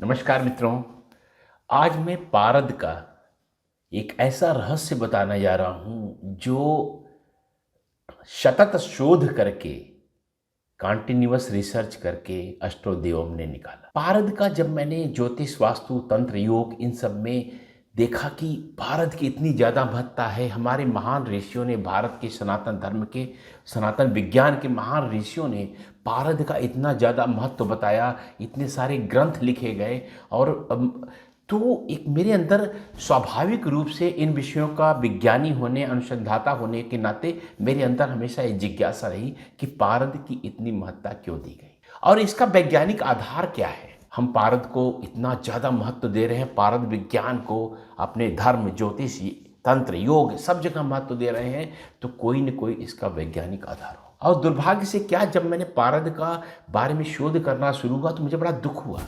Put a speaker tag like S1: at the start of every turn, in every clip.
S1: नमस्कार मित्रों। आज मैं पारद का एक ऐसा रहस्य बताने जा रहा हूं जो सतत शोध करके, कॉन्टिन्यूअस रिसर्च करके अष्टोदेवम ने निकाला। पारद का जब मैंने ज्योतिष, वास्तु, तंत्र, योग इन सब में देखा कि भारत की इतनी ज़्यादा महत्ता है। हमारे महान ऋषियों ने, भारत के सनातन धर्म के, सनातन विज्ञान के महान ऋषियों ने पारद का इतना ज़्यादा महत्व बताया, इतने सारे ग्रंथ लिखे गए। और तो एक मेरे अंदर स्वाभाविक रूप से इन विषयों का विज्ञानी होने, अनुसंधाता होने के नाते मेरे अंदर हमेशा ये जिज्ञासा रही कि पारद की इतनी महत्ता क्यों दी गई और इसका वैज्ञानिक आधार क्या है। हम पारद को इतना ज़्यादा महत्व दे रहे हैं, पारद विज्ञान को अपने धर्म, ज्योतिष, तंत्र, योग सब जगह महत्व दे रहे हैं, तो कोई न कोई इसका वैज्ञानिक आधार हो। और दुर्भाग्य से क्या, जब मैंने पारद का बारे में शोध करना शुरू हुआ तो मुझे बड़ा दुख हुआ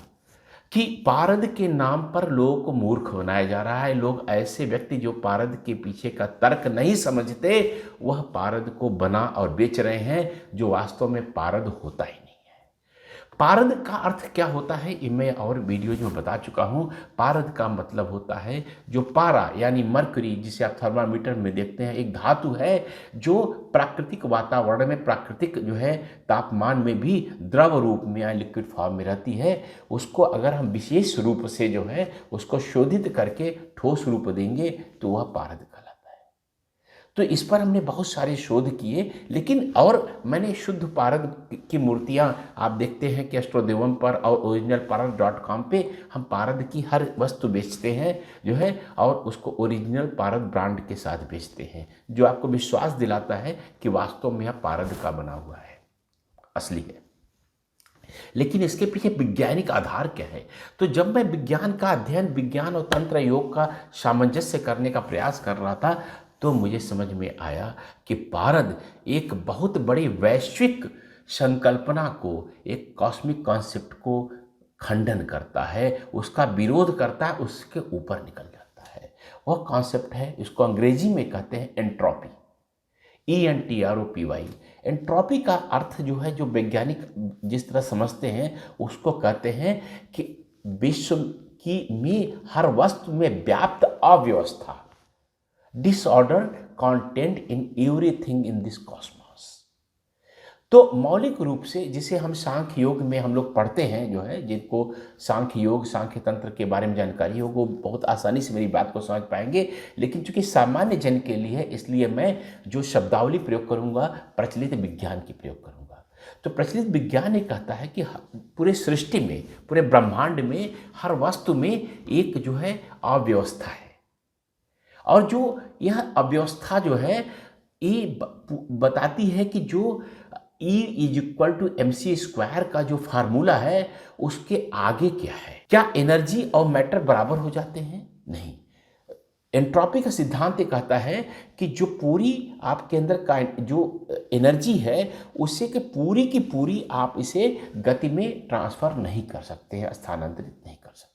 S1: कि पारद के नाम पर लोगों को मूर्ख बनाया जा रहा है। लोग, ऐसे व्यक्ति जो पारद के पीछे का तर्क नहीं समझते, वह पारद को बना और बेच रहे हैं, जो वास्तव में पारद होता ही नहीं है। पारद का अर्थ क्या होता है ये मैं और वीडियोज में बता चुका हूँ। पारद का मतलब होता है जो पारा यानी मरकरी, जिसे आप थर्मामीटर में देखते हैं, एक धातु है जो प्राकृतिक वातावरण में, प्राकृतिक जो है तापमान में भी द्रव रूप में या लिक्विड फॉर्म में रहती है। उसको अगर हम विशेष रूप से जो है उसको शोधित करके ठोस रूप देंगे तो वह पारद कहलाता है। तो इस पर हमने बहुत सारे शोध किए, लेकिन और मैंने शुद्ध पारद की मूर्तियां, आप देखते हैं कि एस्ट्रोदेवम पर और originalparad.com पे हम पारद की हर वस्तु बेचते हैं जो है, और उसको ओरिजिनल पारद ब्रांड के साथ बेचते हैं, जो आपको विश्वास दिलाता है कि वास्तव में यह पारद का बना हुआ है, असली है। लेकिन इसके पीछे वैज्ञानिक आधार क्या है? तो जब मैं विज्ञान का अध्ययन, विज्ञान और तंत्र योग का सामंजस्य करने का प्रयास कर रहा था, तो मुझे समझ में आया कि पारद एक बहुत बड़ी वैश्विक संकल्पना को, एक कॉस्मिक कॉन्सेप्ट को खंडन करता है, उसका विरोध करता है, उसके ऊपर निकल जाता है। वह कॉन्सेप्ट है, इसको अंग्रेजी में कहते हैं एंट्रोपी, ENTROPY। एंट्रोपी का अर्थ जो है, जो वैज्ञानिक जिस तरह समझते हैं, उसको कहते हैं कि विश्व की में हर वस्तु में व्याप्त अव्यवस्था, disorder content in everything in this Cosmos. तो मौलिक रूप से, जिसे हम सांख्य योग में हम लोग पढ़ते हैं, जो है जिनको सांख्य योग, सांख्य तंत्र के बारे में जानकारी हो, वो बहुत आसानी से मेरी बात को समझ पाएंगे। लेकिन चूंकि सामान्य जन के लिए है, इसलिए मैं जो शब्दावली प्रयोग करूंगा, प्रचलित विज्ञान की प्रयोग करूंगा। तो प्रचलित विज्ञान ये कहता है कि पूरे सृष्टि में, पूरे ब्रह्मांड में, हर वस्तु में एक जो है अव्यवस्था है, और जो यह अव्यवस्था जो है ये बताती है कि जो E=mc² का जो फार्मूला है, उसके आगे क्या है? क्या एनर्जी और मैटर बराबर हो जाते हैं? नहीं। एंट्रोपी का सिद्धांत ये कहता है कि जो पूरी आपके अंदर का जो एनर्जी है, उससे कि पूरी की पूरी आप इसे गति में ट्रांसफर नहीं कर सकते हैं, स्थानांतरित नहीं कर सकते।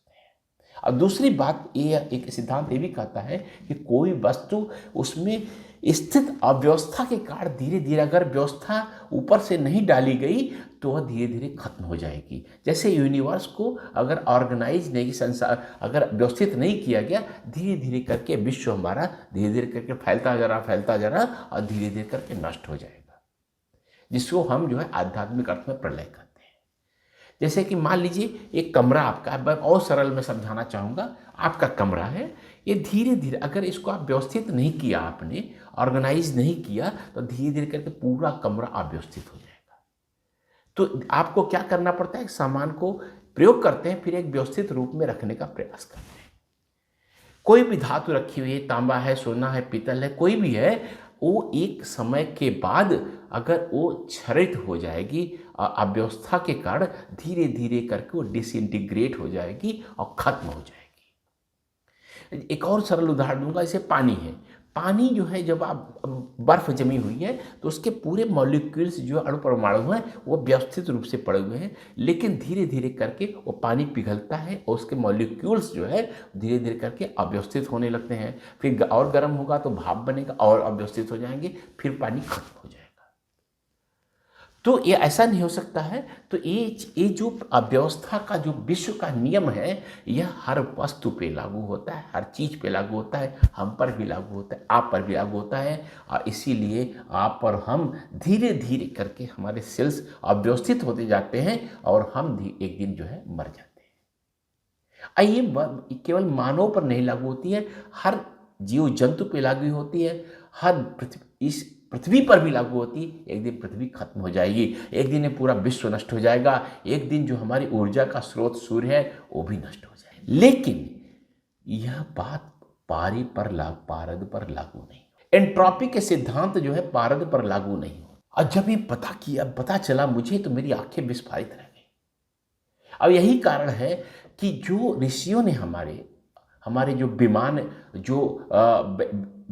S1: और दूसरी बात, ये एक सिद्धांत ये भी कहता है कि कोई वस्तु उसमें स्थित अव्यवस्था के कारण धीरे धीरे, अगर व्यवस्था ऊपर से नहीं डाली गई तो वह धीरे धीरे खत्म हो जाएगी। जैसे यूनिवर्स को अगर ऑर्गेनाइज नहीं, संसार अगर व्यवस्थित नहीं किया गया, धीरे धीरे करके विश्व हमारा धीरे धीरे करके फैलता जा रहा और धीरे धीरे करके नष्ट हो जाएगा, जिसको हम जो है आध्यात्मिक अर्थ में प्रलय कहते हैं। जैसे कि मान लीजिए एक कमरा आपका है, और सरल में समझाना चाहूँगा, आपका कमरा है, ये धीरे धीरे अगर इसको आप व्यवस्थित नहीं किया, आपने ऑर्गेनाइज नहीं किया, तो धीरे धीरे करके पूरा कमरा अव्यवस्थित हो जाएगा। तो आपको क्या करना पड़ता है? एक सामान को प्रयोग करते हैं, फिर एक व्यवस्थित रूप में रखने का प्रयास करते हैं। कोई भी धातु रखी हुई है, तांबा है, सोना है, पीतल है, कोई भी है, वो एक समय के बाद अगर वो क्षरित हो जाएगी, अव्यवस्था के कारण धीरे धीरे करके वो डिसइंटीग्रेट हो जाएगी और खत्म हो जाएगी। एक और सरल उदाहरण दूंगा, जैसे पानी है। पानी जो है, जब आप बर्फ जमी हुई है तो उसके पूरे मॉलिक्यूल्स जो अणु परमाणु हैं वो व्यवस्थित रूप से पड़े हुए हैं, लेकिन धीरे धीरे करके वो पानी पिघलता है और उसके मॉलिक्यूल्स जो है धीरे धीरे करके अव्यवस्थित होने लगते हैं। फिर और गर्म होगा तो भाप बनेगा और अव्यवस्थित हो जाएंगे, फिर पानी खत्म हो जाएगा। तो ये ऐसा नहीं हो सकता है। तो ये जो अव्यवस्था का जो विश्व का नियम है, यह हर वस्तु पे लागू होता है, हर चीज पे लागू होता है, हम पर भी लागू होता है, आप पर भी लागू होता है। और इसीलिए आप और हम धीरे धीरे करके हमारे सेल्स अव्यवस्थित होते जाते हैं और हम भी एक दिन जो है मर जाते हैं। ये केवल मानव पर नहीं लागू होती है, हर जीव जंतु पे लागू होती है, हर इस पृथ्वी पर भी लागू होती है। एक दिन पृथ्वी खत्म हो जाएगी, एक दिन ये पूरा विश्व नष्ट हो जाएगा, एक दिन जो हमारी ऊर्जा का स्रोत सूर्य है वो भी नष्ट हो जाएगा। लेकिन यह बात पारद पर लागू नहीं। एंट्रोपी के सिद्धांत जो है पारद पर लागू नहीं हो। और जब ये पता चला मुझे, तो मेरी आंखें विस्फारित रह गई। अब यही कारण है कि जो ऋषियों ने हमारे जो विमान जो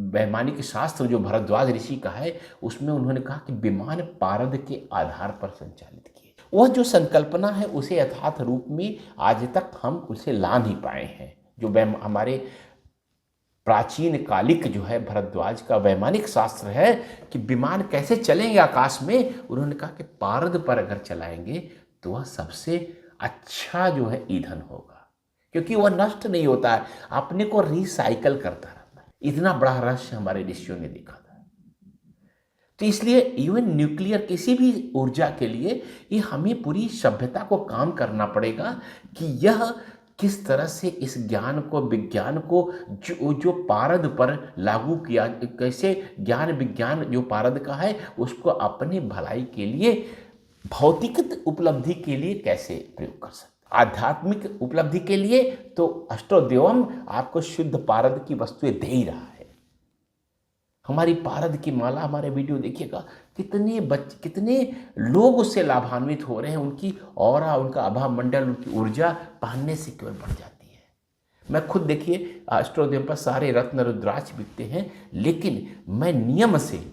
S1: वैमानिक शास्त्र जो भरद्वाज ऋषि का है, उसमें उन्होंने कहा कि विमान पारद के आधार पर संचालित किए। वह जो संकल्पना है उसे यथार्थ रूप में आज तक हम उसे ला नहीं पाए हैं। जो हमारे प्राचीन कालिक जो है भरद्वाज का वैमानिक शास्त्र है कि विमान कैसे चलेंगे आकाश में, उन्होंने कहा कि पारद पर अगर चलाएंगे तो वह सबसे अच्छा जो है ईंधन होगा, क्योंकि वह नष्ट नहीं होता है, अपने को रिसाइकल करता रहता है। इतना बड़ा रहस्य हमारे ऋषियों ने देखा था। तो इसलिए इवन न्यूक्लियर किसी भी ऊर्जा के लिए ये हमें पूरी सभ्यता को काम करना पड़ेगा कि यह किस तरह से इस ज्ञान को, विज्ञान को जो पारद पर लागू किया, कैसे ज्ञान विज्ञान जो पारद का है उसको अपनी भलाई के लिए, भौतिक उपलब्धि के लिए कैसे प्रयोग कर सकते। आध्यात्मिक उपलब्धि के लिए तो अष्टोद्यम आपको शुद्ध पारद की वस्तुएं दे ही रहा है। हमारी पारद की माला, हमारे वीडियो देखिएगा, कितने लोग उससे लाभान्वित हो रहे हैं। उनकी ऑरा, उनका आभा मंडल, उनकी ऊर्जा पहनने से केवल बढ़ जाती है। मैं खुद देखिए अष्टोद्यम पर सारे रत्न रुद्राक्ष बिकते हैं, लेकिन मैं नियम से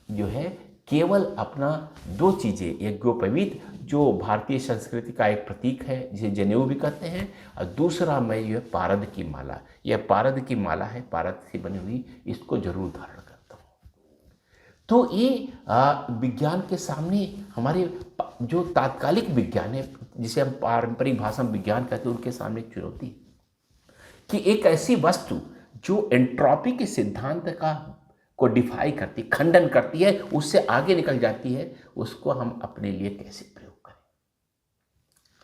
S1: जो है केवल अपना 2 चीज़ें, एक गोपवीत जो भारतीय संस्कृति का एक प्रतीक है जिसे जनेऊ भी कहते हैं, और दूसरा मैं ये पारद की माला, यह पारद की माला है, पारद से बनी हुई, इसको जरूर धारण करता हूँ। तो ये विज्ञान के सामने हमारे जो तात्कालिक विज्ञान है, जिसे हम पारंपरिक भाषा में विज्ञान कहते हैं, उनके सामने एक चुनौती है कि एक ऐसी वस्तु जो एंट्रोपी के सिद्धांत को डिफाई करती, खंडन करती है, उससे आगे निकल जाती है, उसको हम अपने लिए कैसे प्रयोग करें।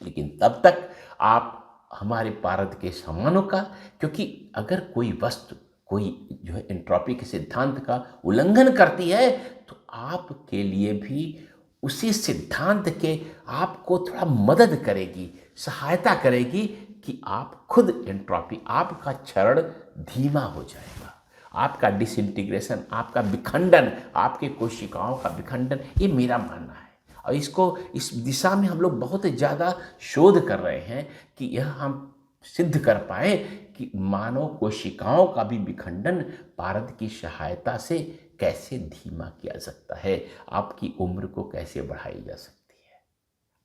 S1: लेकिन तब तक आप हमारे पारद के समानों का, क्योंकि अगर कोई वस्तु, कोई जो है एंट्रोपी के सिद्धांत का उल्लंघन करती है, तो आपके लिए भी उसी सिद्धांत के आपको थोड़ा मदद करेगी, सहायता करेगी कि आप खुद एंट्रोपी, आपका क्षरण धीमा हो जाएगा, आपका डिसइंटीग्रेशन, आपका विखंडन, आपके कोशिकाओं का विखंडन। ये मेरा मानना है, और इस दिशा में हम लोग बहुत ज़्यादा शोध कर रहे हैं कि यह हम सिद्ध कर पाए कि मानव कोशिकाओं का भी विखंडन पारद की सहायता से कैसे धीमा किया जा सकता है, आपकी उम्र को कैसे बढ़ाई जा सकती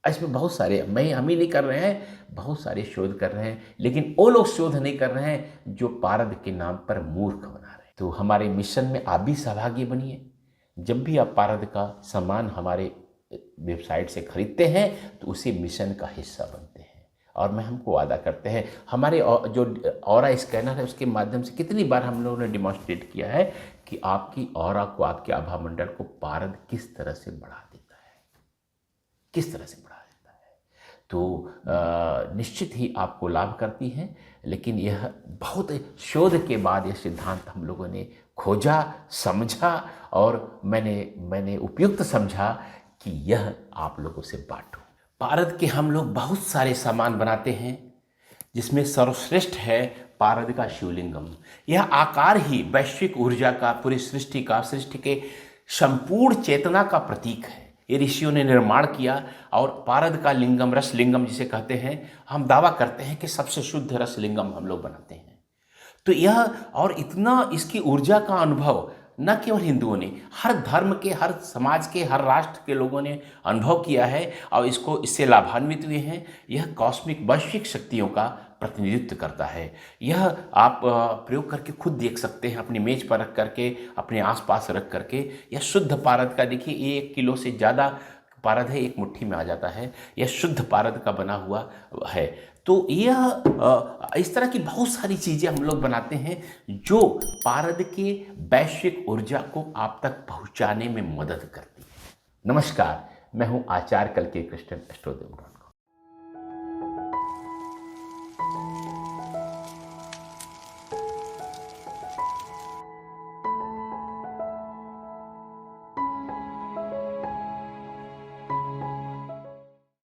S1: है। इसमें बहुत सारे हम ही नहीं कर रहे हैं, बहुत सारे शोध कर रहे हैं, लेकिन वो लोग शोध नहीं कर रहे हैं जो पारद के नाम पर मूर्ख बना रहे हैं। तो हमारे मिशन में आप भी सहभागी बनिए। जब भी आप पारद का सामान हमारे वेबसाइट से खरीदते हैं तो उसी मिशन का हिस्सा बनते हैं। और मैं हमको वादा करते हैं, हमारे जो ऑरा स्कैनर है उसके माध्यम से कितनी बार हम लोगों ने डिमॉन्स्ट्रेट किया है कि आपकी ऑरा को, आपके आभा मंडल को पारद किस तरह से बढ़ा देता है, किस तरह से बढ़ा देता है। तो निश्चित ही आपको लाभ करती है। लेकिन यह बहुत शोध के बाद यह सिद्धांत हम लोगों ने खोजा, समझा, और मैंने उपयुक्त समझा कि यह आप लोगों से बांटूं। पारद के हम लोग बहुत सारे सामान बनाते हैं, जिसमें सर्वश्रेष्ठ है पारद का शिवलिंगम। यह आकार ही वैश्विक ऊर्जा का, पूरी सृष्टि के संपूर्ण चेतना का प्रतीक है। ये ऋषियों ने निर्माण किया, और पारद का लिंगम, रस लिंगम जिसे कहते हैं, हम दावा करते हैं कि सबसे शुद्ध रस लिंगम हम लोग बनाते हैं। तो यह, और इतना इसकी ऊर्जा का अनुभव न केवल हिंदुओं ने, हर धर्म के, हर समाज के, हर राष्ट्र के लोगों ने अनुभव किया है और इससे लाभान्वित हुए हैं। यह कॉस्मिक वैश्विक शक्तियों का प्रतिनिधित्व करता है। यह आप प्रयोग करके खुद देख सकते हैं, अपनी मेज पर रख करके, अपने आसपास रख करके। यह शुद्ध पारद का, देखिए 1 किलो से ज़्यादा पारद है, एक मुट्ठी में आ जाता है। यह शुद्ध पारद का बना हुआ है। तो यह इस तरह की बहुत सारी चीज़ें हम लोग बनाते हैं जो पारद के वैश्विक ऊर्जा को आप तक पहुंचाने में मदद करती है। नमस्कार, मैं हूं आचार्य कल्कि कृष्णन, एस्ट्रो देव।